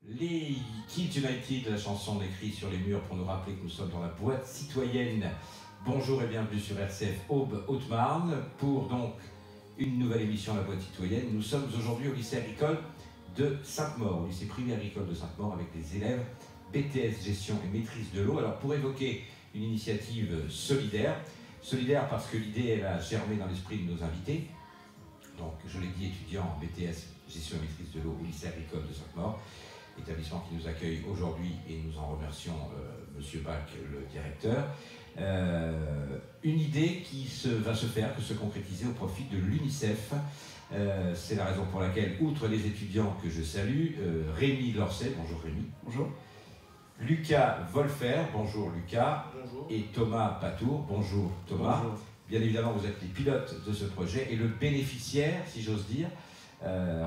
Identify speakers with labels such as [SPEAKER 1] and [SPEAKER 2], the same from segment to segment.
[SPEAKER 1] Les Kids United, la chanson écrite sur les murs pour nous rappeler que nous sommes dans la boîte citoyenne. Bonjour et bienvenue sur RCF Aube Haute-Marne pour donc une nouvelle émission de la boîte citoyenne. Nous sommes aujourd'hui au lycée agricole de Sainte-Maure, au lycée privé agricole de Sainte-Maure avec des élèves BTS Gestion et Maîtrise de l'eau. Alors pour évoquer une initiative solidaire parce que l'idée elle a germé dans l'esprit de nos invités. Donc je l'ai dit, étudiants en BTS Gestion et Maîtrise de l'eau au lycée agricole de Sainte-Maure. Établissement qui nous accueille aujourd'hui et nous en remercions Monsieur Bach, le directeur. Une idée qui va se concrétiser au profit de l'UNICEF. C'est la raison pour laquelle, outre les étudiants que je salue, Rémi Lorset, bonjour Rémi.
[SPEAKER 2] Bonjour.
[SPEAKER 1] Lucas Wolfer, bonjour Lucas.
[SPEAKER 2] Bonjour.
[SPEAKER 1] Et Thomas Patour, bonjour Thomas.
[SPEAKER 2] Bonjour.
[SPEAKER 1] Bien évidemment, vous êtes les pilotes de ce projet et le bénéficiaire, si j'ose dire,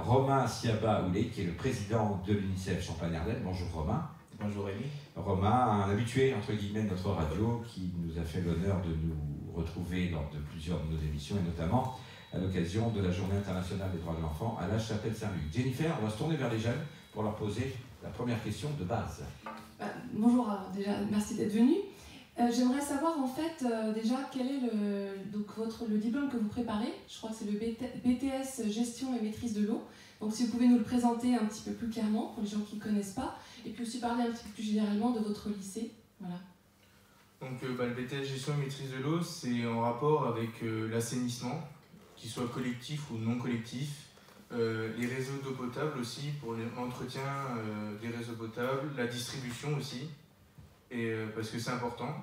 [SPEAKER 1] Romain Siaba-Oulé, qui est le président de l'UNICEF Champagne-Ardenne. Bonjour Romain.
[SPEAKER 3] Bonjour Rémi.
[SPEAKER 1] Romain, un habitué entre guillemets de notre radio, qui nous a fait l'honneur de nous retrouver lors de plusieurs de nos émissions, et notamment à l'occasion de la Journée internationale des droits de l'enfant à la Chapelle-Saint-Luc. Jennifer, on va se tourner vers les jeunes pour leur poser la première question de base.
[SPEAKER 4] Bonjour, déjà merci d'être venu. J'aimerais savoir en fait déjà quel est le diplôme que vous préparez. Je crois que c'est le BTS Gestion et Maîtrise de l'eau. Donc si vous pouvez nous le présenter un petit peu plus clairement pour les gens qui ne connaissent pas, et puis aussi parler un petit peu plus généralement de votre lycée. Voilà.
[SPEAKER 2] Donc le BTS Gestion et Maîtrise de l'eau, c'est en rapport avec l'assainissement, qu'il soit collectif ou non collectif, les réseaux d'eau potable aussi, pour l'entretien des réseaux potables, la distribution aussi, et parce que c'est important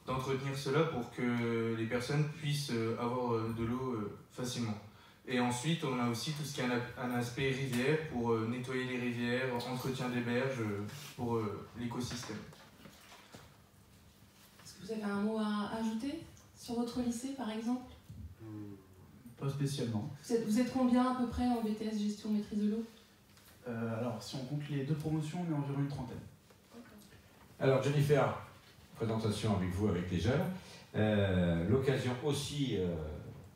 [SPEAKER 2] d'entretenir cela pour que les personnes puissent avoir de l'eau facilement. Et ensuite, on a aussi tout ce qui est un aspect rivière pour nettoyer les rivières, entretien des berges pour l'écosystème.
[SPEAKER 4] Est-ce que vous avez un mot à ajouter sur votre lycée par exemple?
[SPEAKER 5] Pas spécialement.
[SPEAKER 4] Vous êtes combien à peu près en BTS Gestion Maîtrise de l'eau?
[SPEAKER 5] Alors, si on compte les deux promotions, on est environ une trentaine.
[SPEAKER 1] Alors Jennifer, présentation avec vous, avec les jeunes. L'occasion aussi,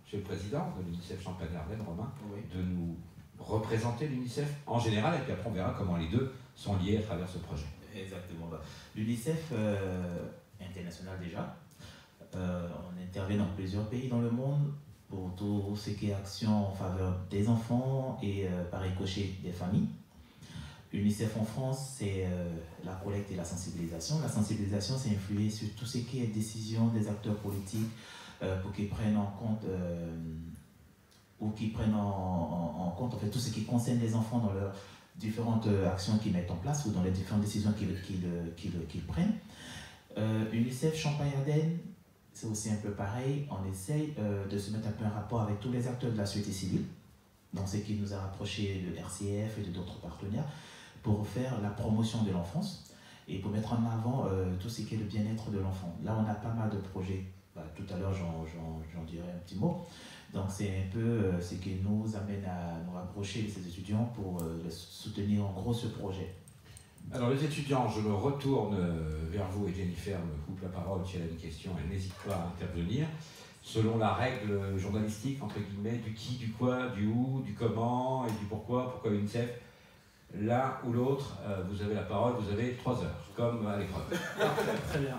[SPEAKER 1] chez le président de l'UNICEF Champagne-Ardenne, Romain,
[SPEAKER 3] Oui.
[SPEAKER 1] de nous représenter l'UNICEF en général, et puis après on verra comment les deux sont liés à travers ce projet.
[SPEAKER 3] Exactement. L'UNICEF est international déjà. On intervient dans plusieurs pays dans le monde pour tout ce qui est action en faveur des enfants et par ricochet des familles. L'UNICEF en France, c'est la collecte et la sensibilisation. La sensibilisation, c'est influer sur tout ce qui est décision des acteurs politiques pour qu'ils prennent en compte en compte tout ce qui concerne les enfants dans leurs différentes actions qu'ils mettent en place ou dans les différentes décisions qu'ils prennent. UNICEF Champagne-Ardenne, c'est aussi un peu pareil. On essaye de se mettre un peu en rapport avec tous les acteurs de la société civile, donc ce qui nous a rapprochés de RCF et d'autres partenaires, pour faire la promotion de l'enfance et pour mettre en avant tout ce qui est le bien-être de l'enfant. Là, on a pas mal de projets. Tout à l'heure, j'en dirai un petit mot. Donc, c'est un peu ce qui nous amène à nous rapprocher de ces étudiants pour soutenir en gros ce projet.
[SPEAKER 1] Alors les étudiants, je me retourne vers vous et Jennifer me coupe la parole si elle a une question, elle n'hésite pas à intervenir. Selon la règle journalistique, entre guillemets, du qui, du quoi, du où, du comment et du pourquoi l'UNICEF, l'un ou l'autre, vous avez la parole, vous avez 3 heures, comme à l'épreuve.
[SPEAKER 5] Très bien,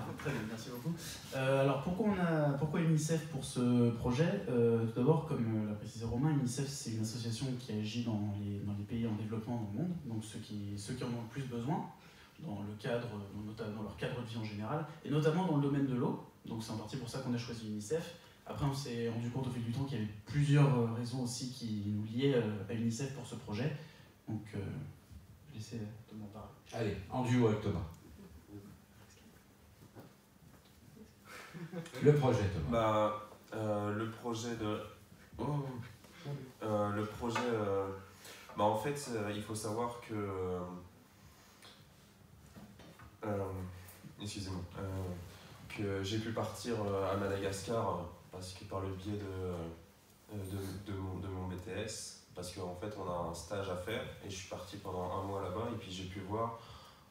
[SPEAKER 5] merci beaucoup. Alors pourquoi UNICEF pour ce projet? Tout d'abord, comme l'a précisé Romain, UNICEF c'est une association qui agit dans les pays en développement dans le monde, donc ceux qui en ont le plus besoin, dans leur cadre de vie en général, et notamment dans le domaine de l'eau. Donc c'est en partie pour ça qu'on a choisi UNICEF. Après on s'est rendu compte au fil du temps qu'il y avait plusieurs raisons aussi qui nous liaient à UNICEF pour ce projet. Donc je vais laisser Thomas parler.
[SPEAKER 1] Allez, en duo avec Thomas. Le projet, Thomas.
[SPEAKER 6] Le projet de... en fait, il faut savoir que... excusez-moi. Que j'ai pu partir à Madagascar parce que par le biais de mon BTS, parce qu'en fait on a un stage à faire et je suis parti pendant 1 mois là-bas et puis j'ai pu voir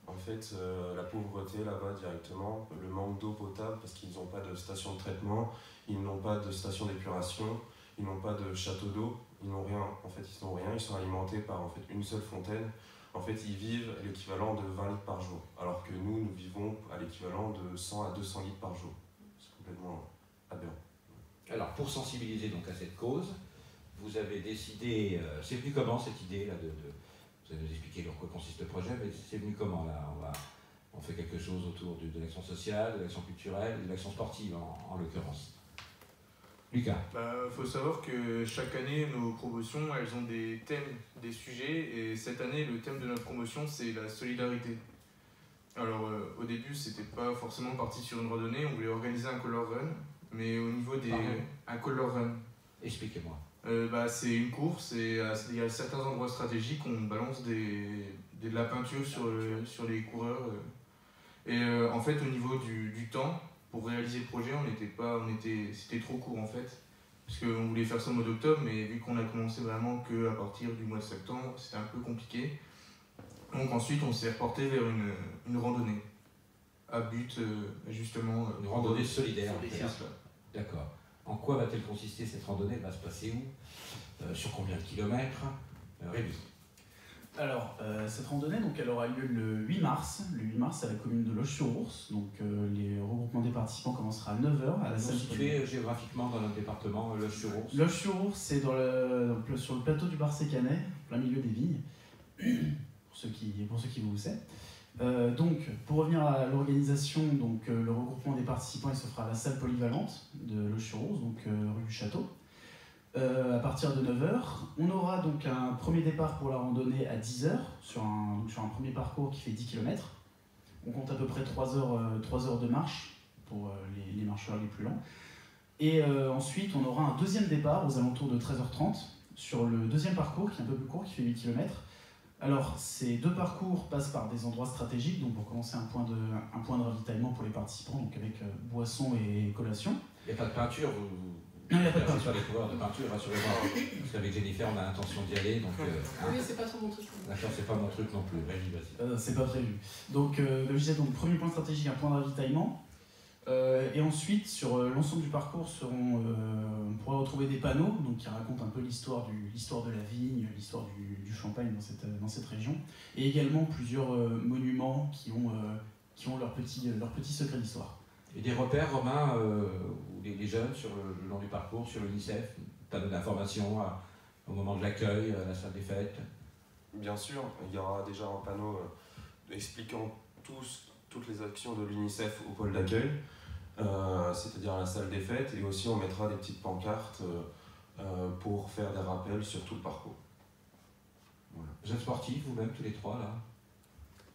[SPEAKER 6] en fait la pauvreté là-bas directement, le manque d'eau potable parce qu'ils n'ont pas de station de traitement, ils n'ont pas de station d'épuration, ils n'ont pas de château d'eau, ils n'ont rien, en fait ils n'ont rien, ils sont alimentés par en fait une seule fontaine en fait, ils vivent à l'équivalent de 20 litres par jour, alors que nous vivons à l'équivalent de 100 à 200 litres par jour. C'est complètement aberrant.
[SPEAKER 1] Alors, pour sensibiliser donc à cette cause, vous avez décidé, c'est venu comment cette idée là vous allez nous expliquer en quoi consiste le projet, mais c'est venu comment là? On fait quelque chose autour de l'action sociale, de l'action culturelle, de l'action sportive en l'occurrence. Lucas.
[SPEAKER 2] Faut savoir que chaque année, nos promotions, elles ont des thèmes, des sujets, et cette année, le thème de notre promotion, c'est la solidarité. Alors, au début, c'était pas forcément parti sur une randonnée, on voulait organiser un color run, mais au niveau des... Un color run.
[SPEAKER 1] Expliquez-moi.
[SPEAKER 2] C'est une course, et il y a certains endroits stratégiques, on balance de la peinture sur les coureurs. En fait, au niveau du temps, pour réaliser le projet, c'était trop court en fait, parce qu'on voulait faire ça au mois d'octobre, mais vu qu'on a commencé vraiment qu'à partir du mois de septembre, c'était un peu compliqué. Donc ensuite, on s'est reporté vers une randonnée, à but justement...
[SPEAKER 1] Une randonnée solidaire.
[SPEAKER 2] Ça.
[SPEAKER 1] D'accord. En quoi va-t-elle consister cette randonnée? Elle va se passer où? Sur combien de kilomètres? Rémi.
[SPEAKER 5] Alors, cette randonnée, donc, elle aura lieu le 8 mars. Le 8 mars, à la commune de Loches-sur-Ours. Donc, les regroupements des participants commencera à 9h à la salle.
[SPEAKER 1] Situé géographiquement dans notre département, Loches-sur-Ours.
[SPEAKER 5] Loches-sur-Ours, c'est sur le plateau du Barcé-Canet, plein milieu des vignes, pour ceux qui vous savent. Donc, pour revenir à l'organisation, donc le regroupement des participants, il se fera à la salle polyvalente de Loches-sur-Ours, donc rue du Château. À partir de 9h, on aura donc un premier départ pour la randonnée à 10h sur un premier parcours qui fait 10 km. On compte à peu près 3 heures de marche pour les marcheurs les plus lents. Et ensuite, on aura un deuxième départ aux alentours de 13h30 sur le deuxième parcours qui est un peu plus court, qui fait 8 km. Alors, ces deux parcours passent par des endroits stratégiques, donc pour commencer un point de ravitaillement pour les participants, donc avec boissons et collation.
[SPEAKER 1] Il n'y a pas de peinture,
[SPEAKER 5] Non, il n'y a pas de
[SPEAKER 1] peinture. Pas des coureurs de peinture, rassurez-moi. Parce qu'avec Jennifer, on a l'intention d'y aller. Donc,
[SPEAKER 4] Oui, c'est pas trop mon truc.
[SPEAKER 1] D'accord, c'est pas mon truc non plus. Vas-y.
[SPEAKER 5] C'est pas prévu. Donc, comme je disais, donc, premier point stratégique, un point de ravitaillement. Et ensuite, sur l'ensemble du parcours, on pourra retrouver des panneaux donc, qui racontent un peu l'histoire de la vigne, l'histoire du champagne dans cette région. Et également plusieurs monuments qui ont leur petit secret d'histoire.
[SPEAKER 1] Et des repères, Romain, ou les jeunes sur le long du parcours, sur l'UNICEF, panneaux d'information au moment de l'accueil, à la salle des fêtes?
[SPEAKER 6] Bien sûr, il y aura déjà un panneau expliquant toutes les actions de l'UNICEF au pôle d'accueil, c'est-à-dire à la salle des fêtes, et aussi on mettra des petites pancartes pour faire des rappels sur tout le parcours.
[SPEAKER 1] Voilà. Vous êtes sportifs, vous-même, tous les trois, là?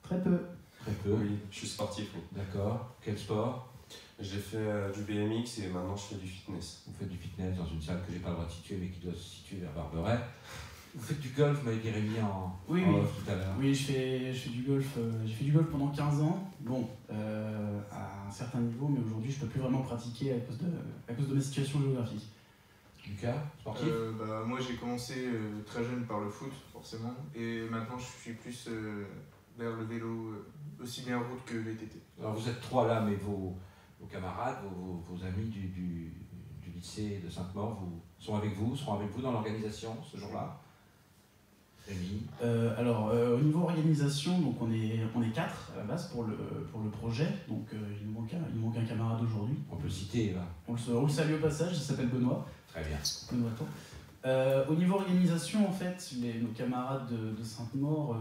[SPEAKER 5] Très peu.
[SPEAKER 1] Très peu.
[SPEAKER 6] Oui, je suis sportif. Oui.
[SPEAKER 1] D'accord. Quel sport?
[SPEAKER 6] J'ai fait du BMX et maintenant je fais du fitness.
[SPEAKER 1] Vous faites du fitness dans une salle que j'ai pas le droit de situer, mais qui doit se situer vers Barberet. Vous faites du golf, vous m'avez dit Rémi en off tout à l'heure.
[SPEAKER 5] Oui, je fais du golf. J'ai fait du golf pendant 15 ans. Bon, à un certain niveau, mais aujourd'hui, je peux plus vraiment pratiquer à cause de ma situation géographique.
[SPEAKER 1] Lucas, sportif?
[SPEAKER 2] Moi, j'ai commencé très jeune par le foot, forcément, et maintenant, je suis plus vers le vélo, aussi bien route que VTT.
[SPEAKER 1] Alors, vous êtes trois là, mais vos camarades, vos amis du lycée de Sainte-Maure seront avec vous dans l'organisation ce jour-là? Rémi?
[SPEAKER 5] Au niveau organisation, donc on est 4 à la base pour le projet, donc il nous manque un camarade aujourd'hui.
[SPEAKER 1] On peut le citer là.
[SPEAKER 5] On le salue au passage, il s'appelle Benoît.
[SPEAKER 1] Très bien.
[SPEAKER 5] Benoît. Au niveau organisation, en fait, nos camarades de Sainte-Maure,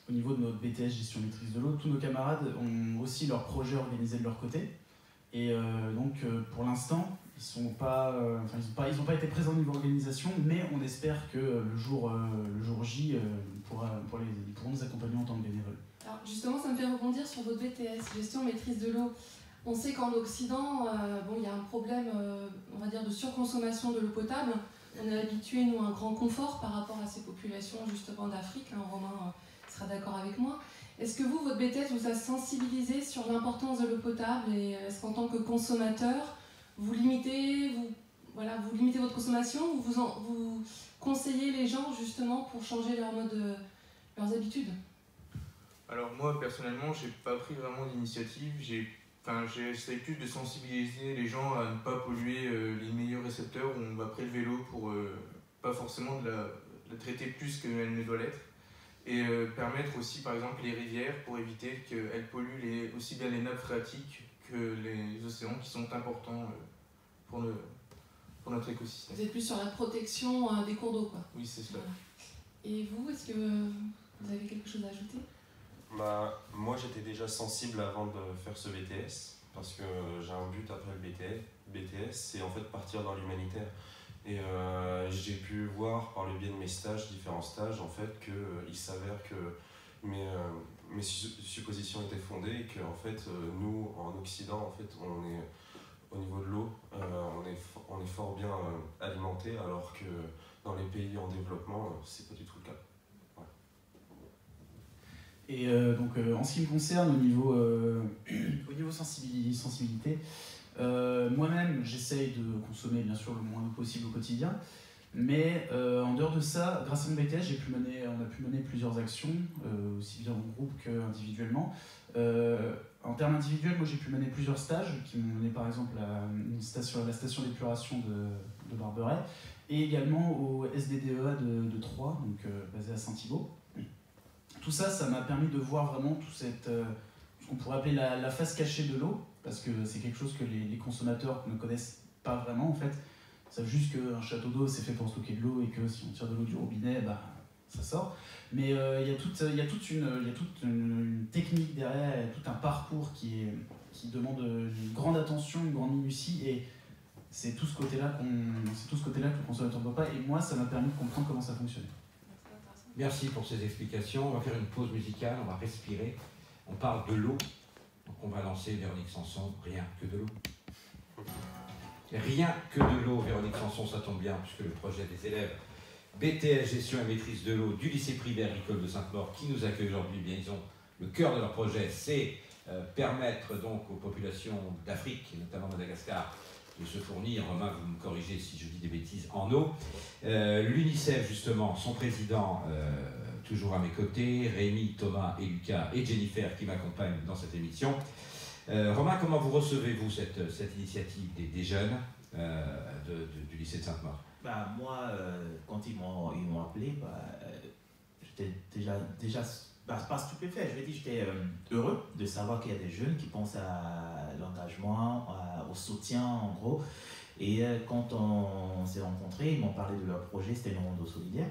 [SPEAKER 5] au niveau de notre BTS Gestion Maîtrise de l'eau, tous nos camarades ont aussi leur projet organisé de leur côté. Et pour l'instant, ils n'ont pas été présents au niveau organisation, mais on espère que le jour J, ils pourront nous accompagner en tant que bénévoles.
[SPEAKER 4] Alors justement, ça me fait rebondir sur votre BTS, Gestion Maîtrise de l'eau. On sait qu'en Occident, il y a un problème, on va dire, de surconsommation de l'eau potable. On est habitué, nous, à un grand confort par rapport à ces populations justement d'Afrique. Romain sera d'accord avec moi. Est-ce que vous, votre BTS, vous a sensibilisé sur l'importance de l'eau potable et est-ce qu'en tant que consommateur, vous limitez votre consommation ou vous conseillez les gens justement pour changer leurs habitudes?
[SPEAKER 2] Alors moi, personnellement, j'ai pas pris vraiment d'initiative. J'essaie plus de sensibiliser les gens à ne pas polluer les meilleurs récepteurs où on va prélever l'eau pour pas forcément la traiter plus qu'elle ne doit l'être. et permettre aussi par exemple les rivières pour éviter qu'elles polluent aussi bien les nappes phréatiques que les océans qui sont importants pour notre écosystème.
[SPEAKER 4] Vous êtes plus sur la protection des cours d'eau, quoi.
[SPEAKER 2] Oui, c'est cela.
[SPEAKER 4] Voilà. Et vous, est-ce que vous avez quelque chose à ajouter?
[SPEAKER 6] Bah, moi j'étais déjà sensible avant de faire ce BTS parce que j'ai un but après le BTS, c'est en fait partir dans l'humanitaire. Et j'ai pu voir par le biais de mes stages, différents stages, en fait, qu'il s'avère que mes suppositions étaient fondées et que en fait, nous, en Occident, en fait, on est, au niveau de l'eau, on est fort bien alimenté, alors que dans les pays en développement, c'est pas du tout le cas.
[SPEAKER 5] Et donc en ce qui me concerne, au niveau sensibilité, moi-même j'essaye de consommer bien sûr le moins d'eau possible au quotidien, mais en dehors de ça, grâce à mon BTS, on a pu mener plusieurs actions, aussi bien en groupe qu'individuellement. En termes individuels, moi j'ai pu mener plusieurs stages qui m'ont mené par exemple à la station d'épuration de Barberet et également au SDDEA de Troyes, donc basé à Saint-Thibault. Tout ça, ça m'a permis de voir vraiment tout ce qu'on pourrait appeler la face cachée de l'eau, parce que c'est quelque chose que les consommateurs ne connaissent pas vraiment en fait. Ils savent juste qu'un château d'eau c'est fait pour stocker de l'eau et que si on tire de l'eau du robinet, bah, ça sort. Mais il y a toute une technique derrière, tout un parcours qui demande une grande attention, une grande minutie, et c'est tout ce côté-là que le consommateur ne voit pas, et moi ça m'a permis de comprendre comment ça fonctionnait.
[SPEAKER 1] Merci pour ces explications. On va faire une pause musicale, on va respirer. On parle de l'eau. Donc on va lancer Véronique Sanson, rien que de l'eau. Rien que de l'eau, Véronique Sanson, ça tombe bien, puisque le projet des élèves BTS Gestion et Maîtrise de l'eau du lycée privé agricole de Sainte-Maure qui nous accueille aujourd'hui, bien ils ont le cœur de leur projet, c'est permettre donc aux populations d'Afrique, et notamment Madagascar, de se fournir, Romain, vous me corrigez si je dis des bêtises, en eau. L'UNICEF, justement, son président, toujours à mes côtés, Rémi, Thomas et Lucas et Jennifer qui m'accompagnent dans cette émission. Romain, comment vous recevez-vous cette initiative des jeunes du lycée de Sainte-Maure?
[SPEAKER 3] Bah, moi, quand ils m'ont appelé, j'étais déjà pas stupéfait. Je veux dire, j'étais heureux de savoir qu'il y a des jeunes qui pensent à l'engagement, au soutien en gros. Et quand on s'est rencontrés, ils m'ont parlé de leur projet, c'était une ronde solidaire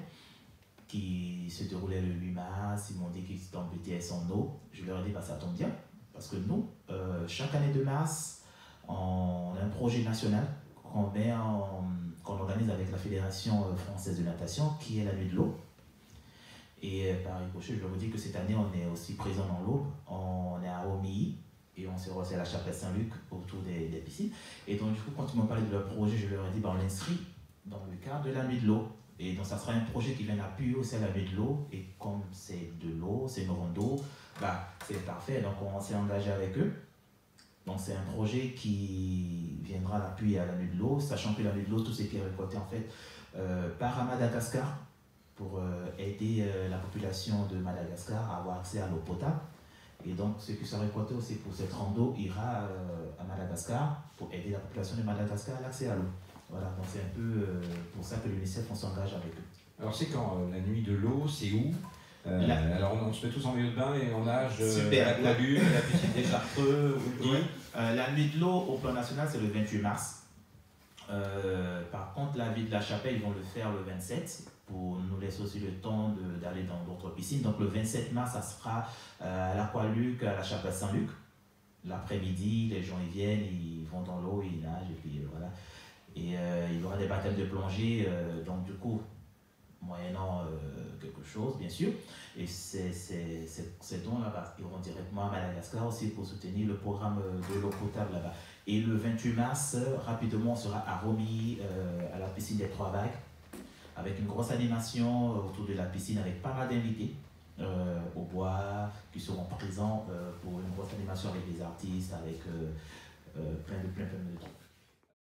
[SPEAKER 3] qui se déroulait le 8 mars. Ils m'ont dit qu'ils étaient en BTS en eau. Je leur ai dit, bah, ça tombe bien, parce que nous, chaque année de mars, on a un projet national qu'on organise avec la Fédération française de natation, qui est la nuit de l'eau. Et par ricochet, je leur dis que cette année, on est aussi présent dans l'Aube. On est à Romilly et on s'est reçu à la chapelle Saint-Luc autour des piscines. Et donc, du coup, quand ils m'ont parlé de leur projet, je leur ai dit, bah, on l'inscrit dans le cadre de la nuit de l'eau. Et donc, ça sera un projet qui vient appuyer aussi à la nuit de l'eau. Et comme c'est de l'eau, c'est une ronde d'eau, bah, c'est parfait. Donc, on s'est engagé avec eux. Donc, c'est un projet qui viendra à l'appui à la nuit de l'eau, sachant que la nuit de l'eau, tout ce qui est récolté en fait par à Madagascar pour aider la population de Madagascar à avoir accès à l'eau potable. Et donc, ce qui sera récolté aussi pour cette rando ira à Madagascar pour aider la population de Madagascar à l'accès à l'eau. Voilà, donc c'est un peu pour ça que l'UNICEF, on s'engage avec eux.
[SPEAKER 1] Alors, c'est quand la nuit de l'eau, c'est où? Alors on se met tous en maillot de bain et on nage avec la lune, la piscine des Chartreux,
[SPEAKER 3] oui. La nuit de l'eau au plan national, c'est le 28 mars. Par contre, la ville de la Chapelle, ils vont le faire le 27 pour nous laisser aussi le temps d'aller dans d'autres piscines. Donc le 27 mars, ça sera à l'Aqualuc, à la Chapelle Saint-Luc. L'après-midi, les gens ils viennent, ils vont dans l'eau, ils nagent et puis voilà. Et il y aura des baptêmes de plongée, donc du coup, moyennant quelque chose, bien sûr. Et ces dons là-bas iront directement à Madagascar aussi pour soutenir le programme de l'eau potable là-bas. Et le 28 mars, rapidement, on sera à Romilly, à la piscine des Trois Vagues, avec une grosse animation autour de la piscine avec pas mal d'invités au bois qui seront présents pour une grosse animation avec des artistes, avec plein de trucs.